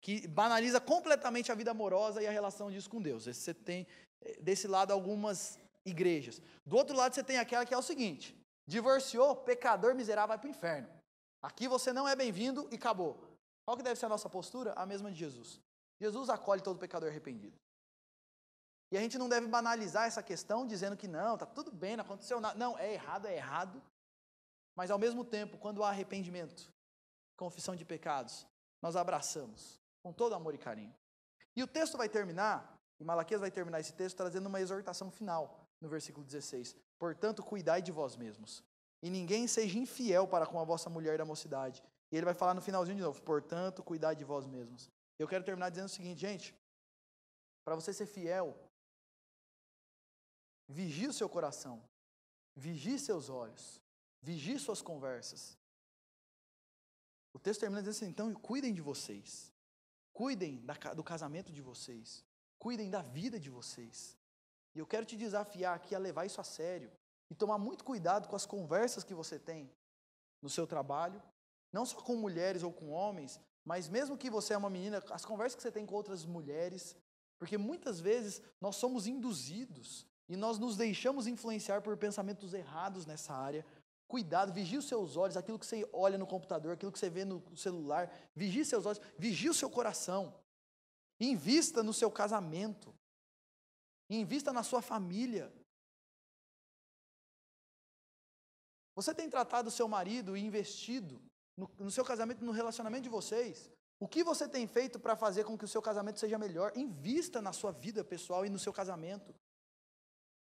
S1: que banaliza completamente a vida amorosa e a relação disso com Deus. Você tem, desse lado, algumas igrejas. Do outro lado, você tem aquela que é o seguinte: divorciou, pecador miserável vai para o inferno. Aqui você não é bem-vindo e acabou. Qual que deve ser a nossa postura? A mesma de Jesus. Jesus acolhe todo pecador arrependido. E a gente não deve banalizar essa questão dizendo que não, está tudo bem, não aconteceu nada. Não, é errado. Mas ao mesmo tempo, quando há arrependimento, confissão de pecados, nós abraçamos com todo amor e carinho. E o texto vai terminar, e Malaquias vai terminar esse texto trazendo uma exortação final, no versículo 16. Portanto, cuidai de vós mesmos, e ninguém seja infiel para com a vossa mulher da mocidade. E ele vai falar no finalzinho de novo: portanto, cuidai de vós mesmos. Eu quero terminar dizendo o seguinte, gente: para você ser fiel, vigie o seu coração, vigie seus olhos, vigie suas conversas. O texto termina dizendo assim: então, cuidem de vocês, cuidem do casamento de vocês, cuidem da vida de vocês. E eu quero te desafiar aqui a levar isso a sério e tomar muito cuidado com as conversas que você tem no seu trabalho, não só com mulheres ou com homens, mas mesmo que você é uma menina, as conversas que você tem com outras mulheres, porque muitas vezes nós somos induzidos e nós nos deixamos influenciar por pensamentos errados nessa área. Cuidado, vigie os seus olhos, aquilo que você olha no computador, aquilo que você vê no celular, vigie seus olhos, vigie o seu coração. Invista no seu casamento. Invista na sua família. Você tem tratado o seu marido e investido no seu casamento, no relacionamento de vocês? O que você tem feito para fazer com que o seu casamento seja melhor? Invista na sua vida pessoal e no seu casamento.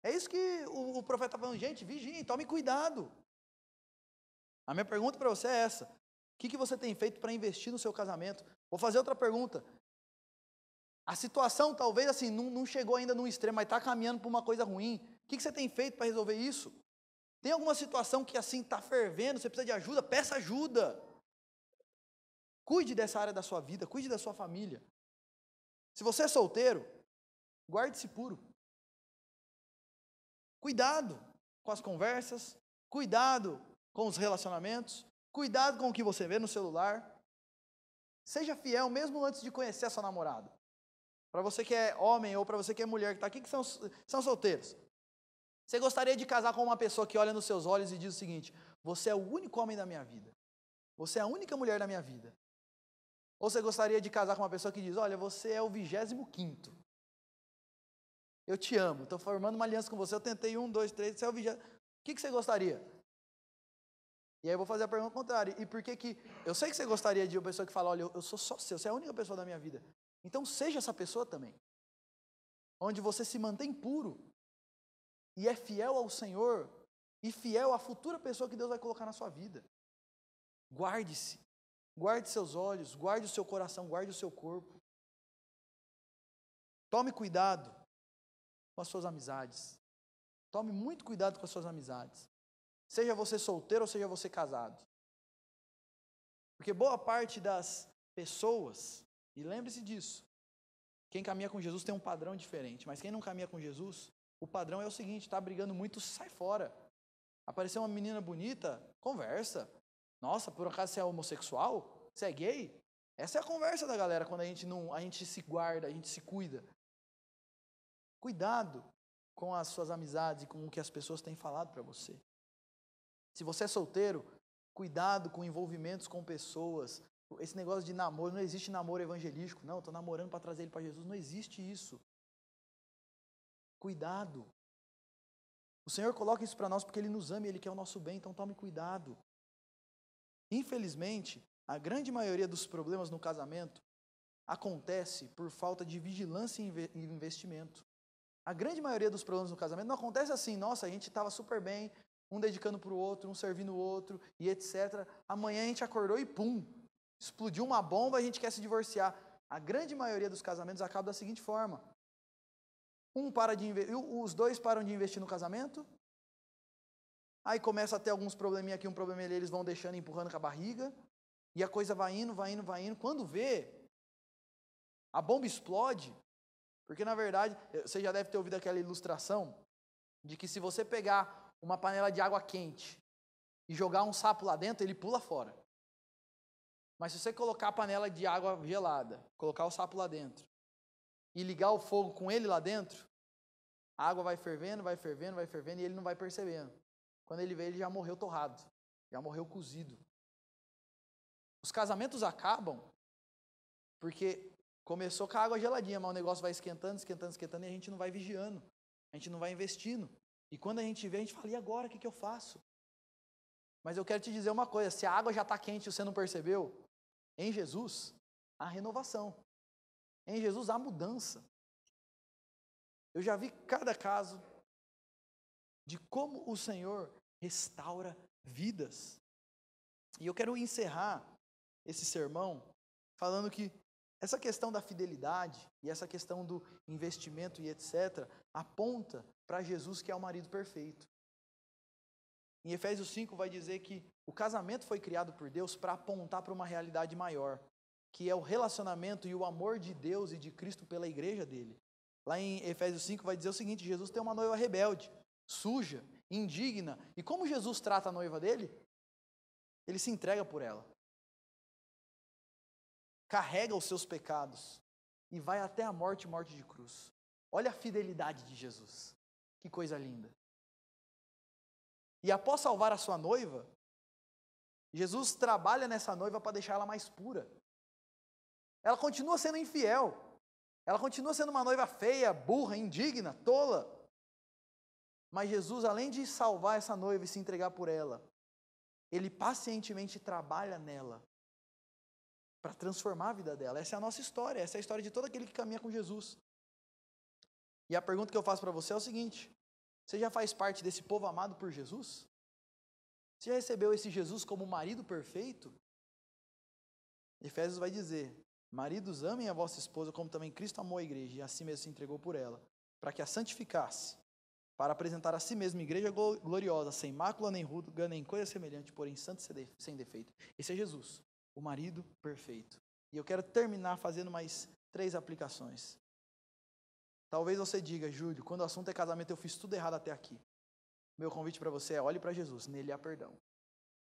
S1: É isso que o profeta está falando. Gente, vigiem, tome cuidado. A minha pergunta para você é essa: o que você tem feito para investir no seu casamento? Vou fazer outra pergunta. A situação talvez assim não chegou ainda num extremo, mas está caminhando para uma coisa ruim. O que você tem feito para resolver isso? Tem alguma situação que assim está fervendo, você precisa de ajuda? Peça ajuda. Cuide dessa área da sua vida, cuide da sua família. Se você é solteiro, guarde-se puro. Cuidado com as conversas, cuidado com os relacionamentos, cuidado com o que você vê no celular. Seja fiel mesmo antes de conhecer a sua namorada. Para você que é homem ou para você que é mulher que está aqui, que são solteiros. Você gostaria de casar com uma pessoa que olha nos seus olhos e diz o seguinte: você é o único homem da minha vida. Você é a única mulher da minha vida. Ou você gostaria de casar com uma pessoa que diz: olha, você é o 25º. Eu te amo, estou formando uma aliança com você, eu tentei 1, 2, 3, você é o 20º. O que você gostaria? E aí eu vou fazer a pergunta contrária. E por que eu sei que você gostaria de uma pessoa que fala: olha, eu sou só seu, você é a única pessoa da minha vida. Então seja essa pessoa também. Onde você se mantém puro e é fiel ao Senhor e fiel à futura pessoa que Deus vai colocar na sua vida. Guarde-se. Guarde seus olhos, guarde o seu coração, guarde o seu corpo. Tome cuidado com as suas amizades. Tome muito cuidado com as suas amizades. Seja você solteiro ou seja você casado. Porque boa parte das pessoas, e lembre-se disso, quem caminha com Jesus tem um padrão diferente, mas quem não caminha com Jesus, o padrão é o seguinte: está brigando muito, sai fora. Apareceu uma menina bonita, conversa. Nossa, por acaso você é homossexual? Você é gay? Essa é a conversa da galera quando a gente se guarda, a gente se cuida. Cuidado com as suas amizades e com o que as pessoas têm falado para você. Se você é solteiro, cuidado com envolvimentos com pessoas. Esse negócio de namoro, não existe namoro evangelístico. Não, estou namorando para trazer ele para Jesus. Não existe isso. Cuidado. O Senhor coloca isso para nós porque Ele nos ama e Ele quer o nosso bem, então tome cuidado. Infelizmente, a grande maioria dos problemas no casamento acontece por falta de vigilância e investimento. A grande maioria dos problemas no casamento não acontece assim: nossa, a gente estava super bem, um dedicando para o outro, um servindo o outro, e etc. Amanhã a gente acordou e pum, explodiu uma bomba, a gente quer se divorciar. A grande maioria dos casamentos acaba da seguinte forma: os dois param de investir no casamento, aí começa a ter alguns probleminha aqui, um probleminha ali, eles vão deixando, empurrando com a barriga, e a coisa vai indo. Quando vê, a bomba explode, porque na verdade, você já deve ter ouvido aquela ilustração de que se você pegar uma panela de água quente e jogar um sapo lá dentro, ele pula fora. Mas se você colocar a panela de água gelada, colocar o sapo lá dentro e ligar o fogo com ele lá dentro, a água vai fervendo, vai fervendo, vai fervendo e ele não vai percebendo. Quando ele vê, ele já morreu torrado, já morreu cozido. Os casamentos acabam porque começou com a água geladinha, mas o negócio vai esquentando, esquentando, esquentando e a gente não vai vigiando, a gente não vai investindo. E quando a gente vê, a gente fala, e agora, o que eu faço? Mas eu quero te dizer uma coisa, se a água já está quente e você não percebeu, em Jesus há renovação, em Jesus há mudança. Eu já vi cada caso de como o Senhor restaura vidas. E eu quero encerrar esse sermão falando que essa questão da fidelidade e essa questão do investimento e etc. aponta para Jesus, que é o marido perfeito. Em Efésios 5 vai dizer que o casamento foi criado por Deus para apontar para uma realidade maior, que é o relacionamento e o amor de Deus e de Cristo pela igreja dele. Lá em Efésios 5 vai dizer o seguinte: Jesus tem uma noiva rebelde, suja, indigna. E como Jesus trata a noiva dele? Ele se entrega por ela. Carrega os seus pecados e vai até a morte, morte de cruz. Olha a fidelidade de Jesus. Que coisa linda. E após salvar a sua noiva, Jesus trabalha nessa noiva para deixar ela mais pura. Ela continua sendo infiel. Ela continua sendo uma noiva feia, burra, indigna, tola. Mas Jesus, além de salvar essa noiva e se entregar por ela, ele pacientemente trabalha nela para transformar a vida dela. Essa é a nossa história, essa é a história de todo aquele que caminha com Jesus. E a pergunta que eu faço para você é o seguinte: você já faz parte desse povo amado por Jesus? Você já recebeu esse Jesus como marido perfeito? Efésios vai dizer: maridos, amem a vossa esposa como também Cristo amou a igreja e assim mesmo se entregou por ela, para que a santificasse, para apresentar a si mesmo igreja gloriosa, sem mácula nem ruga, nem coisa semelhante, porém santo e sem defeito. Esse é Jesus, o marido perfeito. E eu quero terminar fazendo mais 3 aplicações. Talvez você diga: Júlio, quando o assunto é casamento eu fiz tudo errado até aqui. Meu convite para você é: olhe para Jesus, nele há perdão.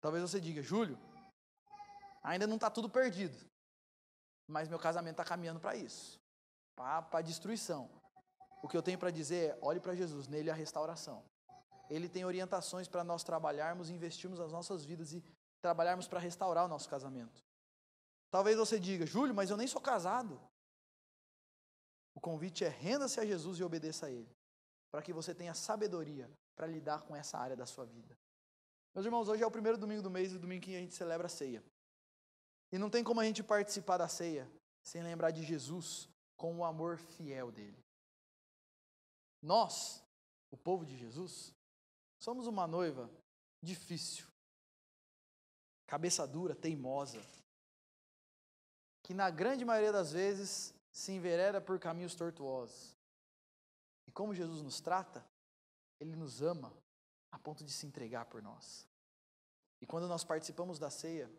S1: Talvez você diga: Júlio, ainda não está tudo perdido, mas meu casamento está caminhando para isso, para a destruição. O que eu tenho para dizer é: olhe para Jesus, nele há restauração. Ele tem orientações para nós trabalharmos, investirmos as nossas vidas e trabalharmos para restaurar o nosso casamento. Talvez você diga: Júlio, mas eu nem sou casado. O convite é: renda-se a Jesus e obedeça a Ele, para que você tenha sabedoria para lidar com essa área da sua vida. Meus irmãos, hoje é o primeiro domingo do mês, o domingo que a gente celebra a ceia. E não tem como a gente participar da ceia sem lembrar de Jesus com o amor fiel dele. Nós, o povo de Jesus, somos uma noiva difícil, cabeça dura, teimosa, que na grande maioria das vezes se envereda por caminhos tortuosos. E como Jesus nos trata, Ele nos ama a ponto de se entregar por nós. E quando nós participamos da ceia,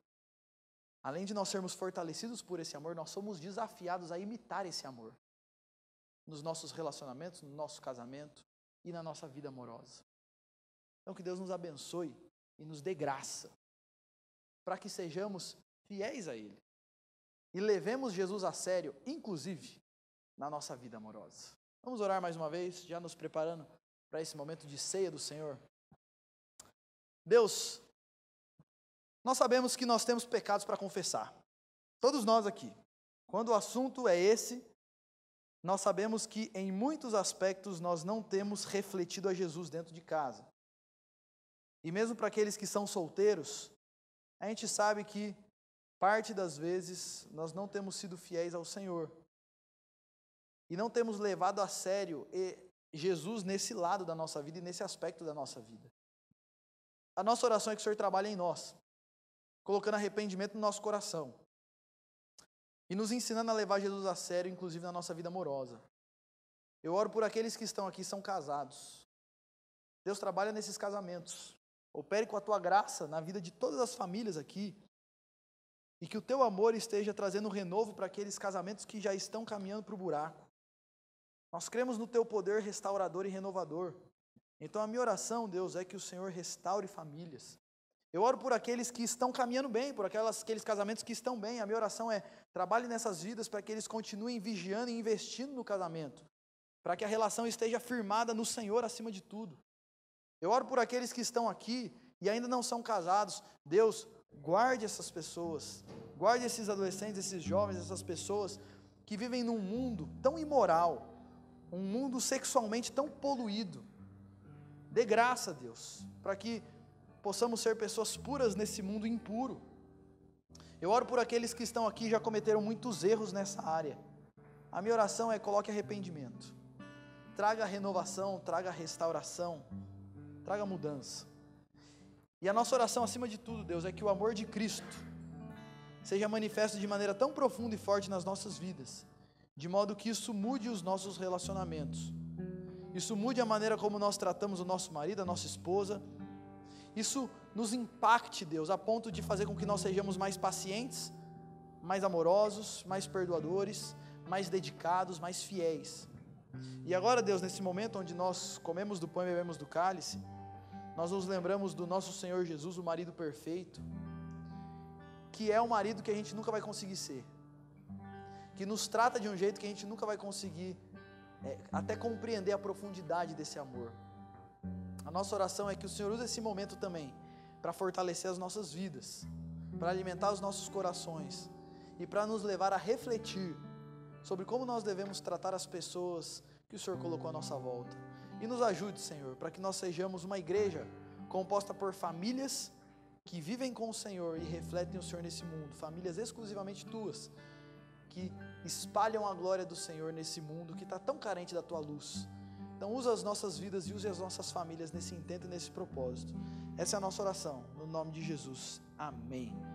S1: além de nós sermos fortalecidos por esse amor, nós somos desafiados a imitar esse amor nos nossos relacionamentos, no nosso casamento e na nossa vida amorosa. Então que Deus nos abençoe e nos dê graça para que sejamos fiéis a Ele e levemos Jesus a sério, inclusive na nossa vida amorosa. Vamos orar mais uma vez, já nos preparando para esse momento de ceia do Senhor. Deus, nós sabemos que nós temos pecados para confessar. Todos nós aqui. Quando o assunto é esse, nós sabemos que em muitos aspectos nós não temos refletido a Jesus dentro de casa. E mesmo para aqueles que são solteiros, a gente sabe que parte das vezes nós não temos sido fiéis ao Senhor. E não temos levado a sério Jesus nesse lado da nossa vida e nesse aspecto da nossa vida. A nossa oração é que o Senhor trabalhe em nós, colocando arrependimento no nosso coração e nos ensinando a levar Jesus a sério, inclusive na nossa vida amorosa. Eu oro por aqueles que estão aqui e são casados. Deus, trabalha nesses casamentos. Opere com a Tua graça na vida de todas as famílias aqui. E que o Teu amor esteja trazendo renovo para aqueles casamentos que já estão caminhando para o buraco. Nós cremos no Teu poder restaurador e renovador. Então a minha oração, Deus, é que o Senhor restaure famílias. Eu oro por aqueles que estão caminhando bem, por aqueles casamentos que estão bem. A minha oração é: trabalhe nessas vidas para que eles continuem vigiando e investindo no casamento, para que a relação esteja firmada no Senhor acima de tudo. Eu oro por aqueles que estão aqui e ainda não são casados. Deus, guarde essas pessoas, guarde esses adolescentes, esses jovens, essas pessoas que vivem num mundo tão imoral, um mundo sexualmente tão poluído. Dê graça, Deus, para que possamos ser pessoas puras nesse mundo impuro. Eu oro por aqueles que estão aqui e já cometeram muitos erros nessa área. A minha oração é: coloque arrependimento, traga renovação, traga restauração, traga mudança. E a nossa oração acima de tudo, Deus, é que o amor de Cristo seja manifesto de maneira tão profunda e forte nas nossas vidas, de modo que isso mude os nossos relacionamentos, isso mude a maneira como nós tratamos o nosso marido, a nossa esposa. Isso nos impacte, Deus, a ponto de fazer com que nós sejamos mais pacientes, mais amorosos, mais perdoadores, mais dedicados, mais fiéis. E agora, Deus, nesse momento onde nós comemos do pão e bebemos do cálice, nós nos lembramos do nosso Senhor Jesus, o marido perfeito, que é um marido que a gente nunca vai conseguir ser, que nos trata de um jeito que a gente nunca vai conseguir até compreender a profundidade desse amor. A nossa oração é que o Senhor use esse momento também para fortalecer as nossas vidas, para alimentar os nossos corações e para nos levar a refletir sobre como nós devemos tratar as pessoas que o Senhor colocou à nossa volta. E nos ajude, Senhor, para que nós sejamos uma igreja composta por famílias que vivem com o Senhor e refletem o Senhor nesse mundo, famílias exclusivamente tuas, que espalham a glória do Senhor nesse mundo que está tão carente da tua luz. Então usa as nossas vidas e use as nossas famílias nesse intento e nesse propósito. Essa é a nossa oração, no nome de Jesus. Amém.